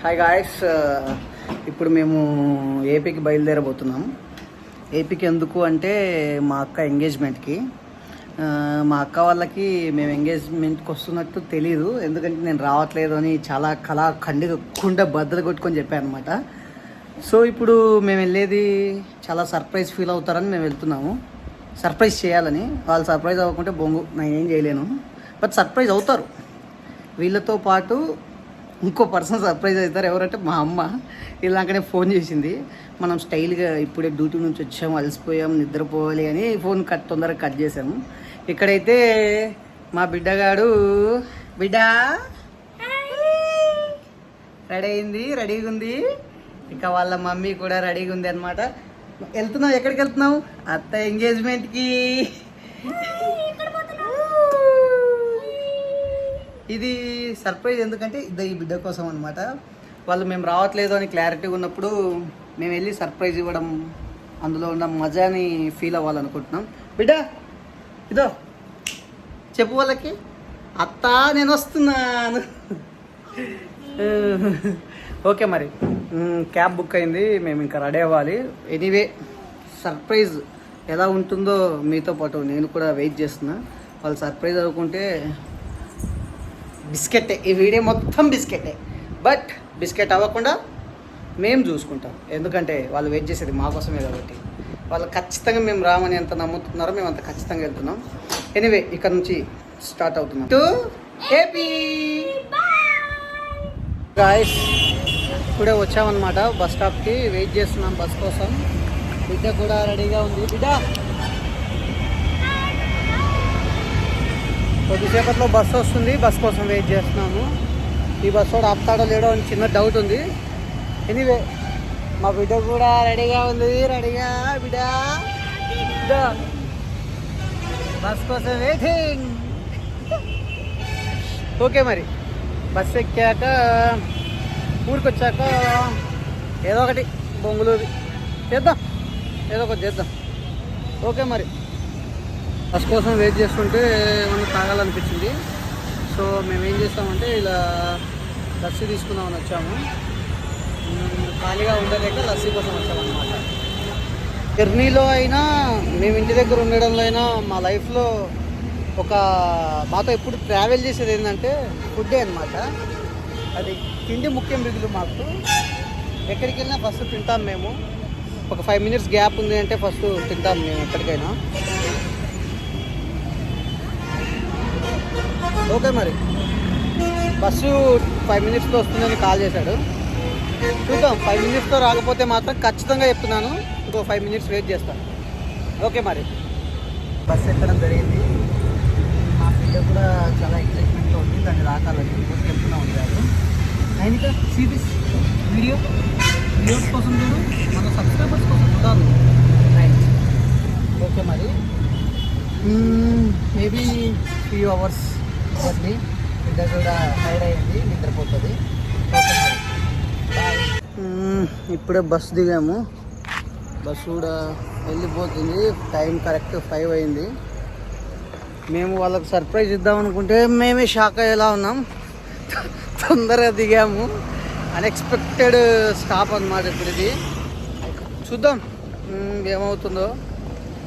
Hi guys, ఇప్పుడు మేము ఏపీకి బయలుదేరబోతున్నాం. ఏపీకి ఎందుకు అంటే మా అక్క ఎంగేజ్మెంట్కి. మా అక్క వాళ్ళకి మేము ఎంగేజ్మెంట్కి వస్తున్నట్టు తెలీదు, ఎందుకంటే నేను రావట్లేదు అని చాలా కుండ బద్దలు కొట్టుకొని చెప్పాను అనమాట. సో ఇప్పుడు మేము వెళ్ళేది చాలా సర్ప్రైజ్ ఫీల్ అవుతారని మేము వెళ్తున్నాము. సర్ప్రైజ్ చేయాలని. వాళ్ళు సర్ప్రైజ్ అవ్వకుంటే బొంగు, నేను ఏం చేయలేను. బట్ సర్ప్రైజ్ అవుతారు. వీళ్ళతో పాటు ఇంకో పర్సన్ సర్ప్రైజ్ అవుతారు. ఎవరంటే మా అమ్మ. ఇలాంకనే ఫోన్ చేసింది. మనం స్టైల్గా ఇప్పుడే డ్యూటీ నుంచి వచ్చాము, అలసిపోయాం, నిద్రపోవాలి అని ఫోన్ తొందరగా కట్ చేసాము. ఇక్కడైతే మా బిడ్డగాడు బిడ్డ రెడీ అయింది, రెడీగా ఉంది. ఇక వాళ్ళ మమ్మీ కూడా రెడీగా ఉంది అనమాట. వెళ్తున్నావు? ఎక్కడికి వెళ్తున్నావు? అత్త ఎంగేజ్మెంట్కి. ఇది సర్ప్రైజ్ ఎందుకంటే ఈ బిడ్డ కోసం అనమాట. వాళ్ళు మేము రావట్లేదు అని క్లారిటీ ఉన్నప్పుడు మేము వెళ్ళి సర్ప్రైజ్ ఇవ్వడం, అందులో ఉన్న మజాని ఫీల్ అవ్వాలనుకుంటున్నాం. బిడ్డ ఇదో చెప్పు వాళ్ళకి, అత్త నేను వస్తున్నాను. ఓకే, మరి క్యాబ్ బుక్ అయింది, మేము ఇంకా రెడీ అవ్వాలి. ఎనీవే సర్ప్రైజ్ ఎలా ఉంటుందో మీతో పాటు నేను కూడా వెయిట్ చేస్తున్నా. వాళ్ళు సర్ప్రైజ్ అవ్వకుంటే బిస్కెటే, ఈ వీడియో మొత్తం బిస్కెటే. బట్ బిస్కెట్ అవ్వకుండా మేము చూసుకుంటాం, ఎందుకంటే వాళ్ళు వెయిట్ చేసేది మా కోసమే కాబట్టి. వాళ్ళు ఖచ్చితంగా మేము రామని ఎంత నమ్ముతున్నారో మేము అంత ఖచ్చితంగా వెళ్తున్నాం. ఎనీవే ఇక్కడ నుంచి స్టార్ట్ అవుతున్నాం టు ఏపీ. గాయ్స్, ఇప్పుడే వచ్చామన్నమాట బస్ స్టాప్కి. వెయిట్ చేస్తున్నాం బస్ కోసం. బిడ్డ కూడా రెడీగా ఉంది. బిడ్డ కొద్దిసేపట్లో బస్సు వస్తుంది, బస్ కోసం వెయిట్ చేస్తున్నాము. ఈ బస్సు కూడా ఆపుతాడో లేడో అని చిన్న డౌట్ ఉంది. ఎనీవే మా బిడ్డ కూడా రెడీగా ఉంది. రెడీగా బిడ్డ, బస్ కోసం వెయిటింగ్. ఓకే, మరి బస్సు ఎక్కాక ఊరికి వచ్చాక ఏదో ఒకటి బొంగులూరి చేద్దాం, ఏదో ఒకటి చేద్దాం. ఓకే, మరి బస్ కోసం వెయిట్ చేస్తుంటే ఏమన్నా తాగాలనిపించింది. సో మేము ఏం చేస్తామంటే ఇలా లస్సీ తీసుకుందామని వచ్చాము. ఖాళీగా ఉండలేక లస్సీ కోసం వచ్చామన్నమాట. జర్నీలో అయినా మేము ఇంటి దగ్గర ఉండడంలో అయినా మా లైఫ్లో మాతో ఎప్పుడు ట్రావెల్ చేసేది ఏంటంటే ఫుడ్డే అనమాట. అది తిండి ముఖ్యం బిగులు మాకు. ఎక్కడికి వెళ్ళినా ఫస్ట్ తింటాం మేము. ఒక 5 minutes గ్యాప్ ఉంది అంటే ఫస్ట్ తింటాం మేము ఎక్కడికైనా. ఓకే, మరి బస్సు 5 minutesలో వస్తుందని కాల్ చేశాడు. చూద్దాం, 5 minutesతో రాకపోతే మాత్రం ఖచ్చితంగా చెప్తున్నాను, ఇంకో 5 minutes వెయిట్ చేస్తాను. ఓకే, మరి బస్సు ఎక్కడం జరిగింది. మా బిడ్డ కూడా చాలా ఎక్సైట్మెంట్గా ఉంది, దాన్ని రాకాలని చెప్తున్నా ఉంటారు. అండ్ సీ దిస్ వీడియోస్ కోసం చూడు, మన సబ్స్క్రైబర్స్ కోసం చూడాలి. రైట్, ఓకే, మరి మేబీ 3 hours జర్నీ. బిడ్డ కూడా టైర్డ్ అయ్యింది, నిద్రపోతుంది. ఓకే, మరి ఇప్పుడే బస్సు దిగాము. బస్సు కూడా వెళ్ళిపోతుంది. టైం కరెక్ట్ 5 అయింది. మేము వాళ్ళకి సర్ప్రైజ్ ఇద్దామనుకుంటే మేమే షాక్ అయ్యేలా ఉన్నాం. తొందరగా దిగాము. అన్ఎక్స్పెక్టెడ్ స్టాప్ అన్నమాట. ఇప్పుడు ఇది చూద్దాం ఏమవుతుందో.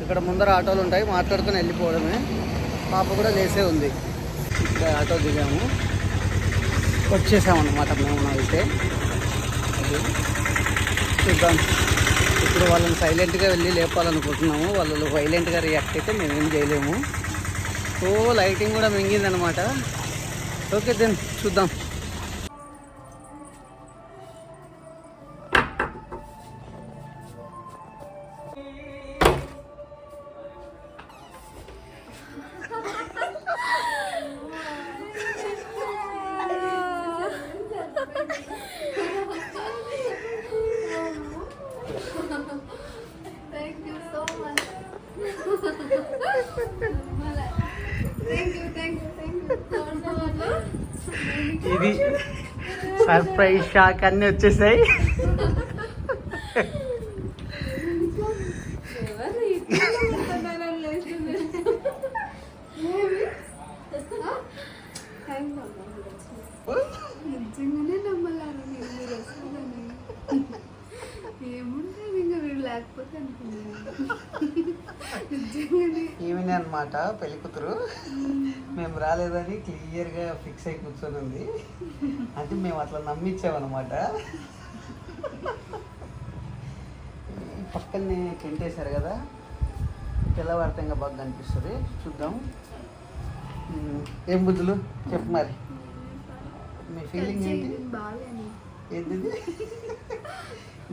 ఇక్కడ ముందర ఆటోలు ఉంటాయి, మాట్లాడుకొని వెళ్ళిపోవడమే. పాప కూడా లేసే ఉంది. ఇక్కడ ఆటో దిగాము, వచ్చేసామన్నమాట మేము. అయితే అది చూద్దాం. ఇప్పుడు వాళ్ళని సైలెంట్గా వెళ్ళి లేపాలనుకుంటున్నాము. వాళ్ళు వైలెంట్గా రియాక్ట్ అయితే మేమేం చేయలేము. సో లైటింగ్ కూడా మింగిందనమాట. ఓకే, దెన్ చూద్దాం. ఇది సర్ప్రైజ్ షాక్ అన్నీ వచ్చేసాయి. ఈమెనే అనమాట పెళ్లి కూతురు. మేము రాలేదని క్లియర్గా ఫిక్స్ అయి కూర్చొని ఉంది. అంటే మేము అట్లా నమ్మించామన్నమాట. పక్కనే టెంట్ వేశారు కదా, తెల్లవారితే ఇంకా బాగా కనిపిస్తుంది. చూద్దాం. ఏం బుద్ధులు చెప్పు మరి, మీ ఫీలింగ్ ఏంటి? ఏంటిది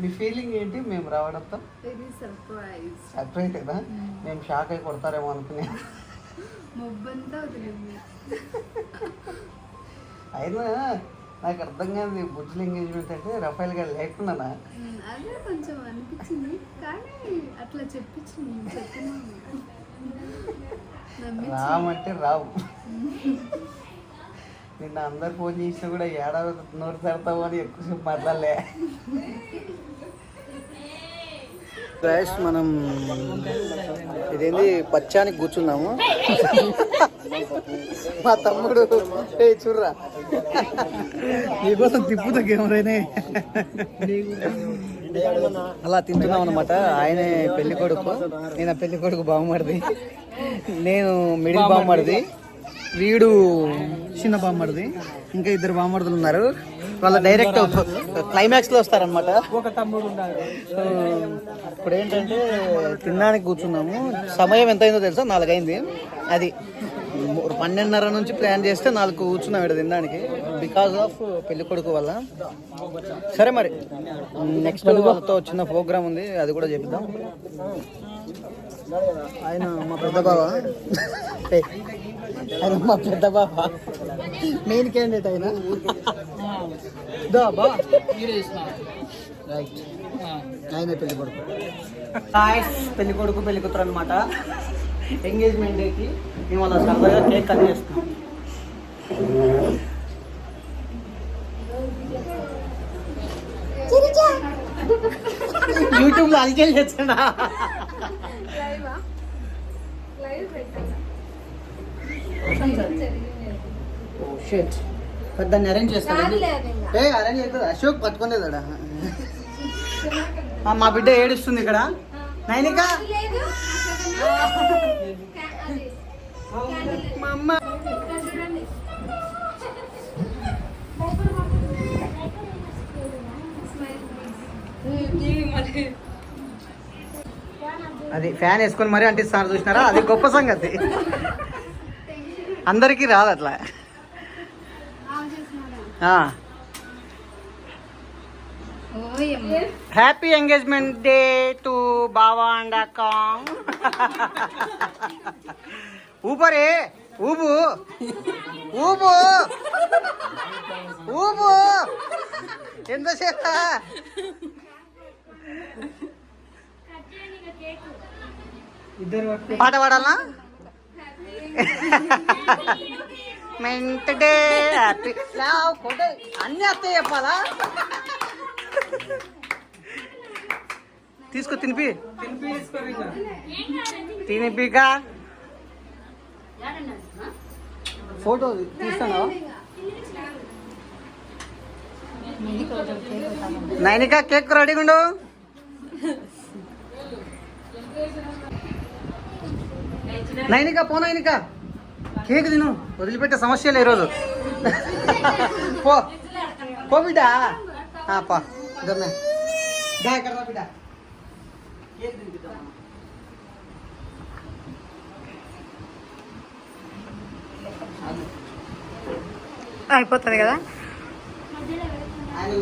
మీ ఫీలింగ్ ఏంటి మేము రావడంతో? సర్ప్రైజ్ కదా, మేము షాక్ అయి కొడతారేమో అనుకునే. అయినా నాకు అర్థం కాదు, బుజ్జుల ఎంగేజ్మెంట్ అంటే రఫైల్ గారు లేకున్నానా? అదే కొంచెం అనిపించింది, కానీ అట్లా చెప్పించింది. రామంటే రావు. నిన్న అందరు ఫోన్ చేసినా కూడా ఏడాది నోరు తడతావు అని ఎక్కువసేపు మాట్లాడలే. గైస్ మనం ఇదేంది పచ్చానికి కూర్చున్నాము. మా తమ్ముడు చూడరా నీకోసం తిప్పుతా కెమెరానే అలా తింటున్నాం అనమాట. ఆయనే పెళ్లి కొడుకు, నేను పెళ్లి కొడుకు బాగుమడిది, నేను మిడిల్ బాగుమడిది, వీడు చిన్న బామ్మడిది, ఇంకా ఇద్దరు బామ్మడుదులు ఉన్నారు. వాళ్ళ డైరెక్ట్ క్లైమాక్స్ లో వస్తారనమాట. ఇప్పుడు ఏంటంటే తినడానికి కూర్చున్నాము. సమయం ఎంత అయిందో తెలుసా? 4 అయింది. అది 12:30 నుంచి ప్లాన్ చేస్తే 4 కూర్చున్నాం ఇక్కడ తినడానికి, బికాస్ ఆఫ్ పెళ్లి కొడుకు వల్ల. సరే మరి నెక్స్ట్ వాళ్ళతో చిన్న ప్రోగ్రామ్ ఉంది, అది కూడా చెప్తాం. ఆయన మా పెద్ద బావ, ఆయన మా పెద్ద బావ, మెయిన్ క్యాండిడేట్ ఆయన. రైట్, ఆయన పెళ్లి కొడుకు. పెళ్లి కొడుకు పెళ్లి కూతురు అనమాట. ఎంగేజ్మెంట్ డేకి మేము అలా సరదాగా కేక్ కట్ చేస్తాం. యూట్యూబ్లో అలికేలు చేస్తున్నా. దాన్ని అరేంజ్ చేస్తాడు. అరేంజ్ అవుతుంది. అశోక్ పట్టుకునేదాడా. మా బిడ్డ ఏడుస్తుంది ఇక్కడ. నైనిక మా అమ్మ అది ఫ్యాన్ వేసుకొని మరీ అంటిస్తారు, చూసినారా? అది గొప్ప సంగతి, అందరికీ రాదు అట్లా. హ్యాపీ ఎంగేజ్మెంట్ డే టు బావా అండ్ అక్క. ఊపరే ఊబు ఊబు ఊబు ఎంతసేపు పాట పాడాలా? మెంట్ డే హ్యాపీ అన్నీ అత్తయ్య చెప్పాలా? తీసుకో తినిపిగా ఫోటో తీస్తాను. నైనిక కేక్ రెడీగా ఉండు. నైనిక పో, నైనిక కేక్ తిను, వదిలిపెట్టే సమస్య లేదు ఈరోజు. పో బిడ్డ, పా ఇక్కడ బిడ్డ. అయిపోతుంది కదా. ఆయన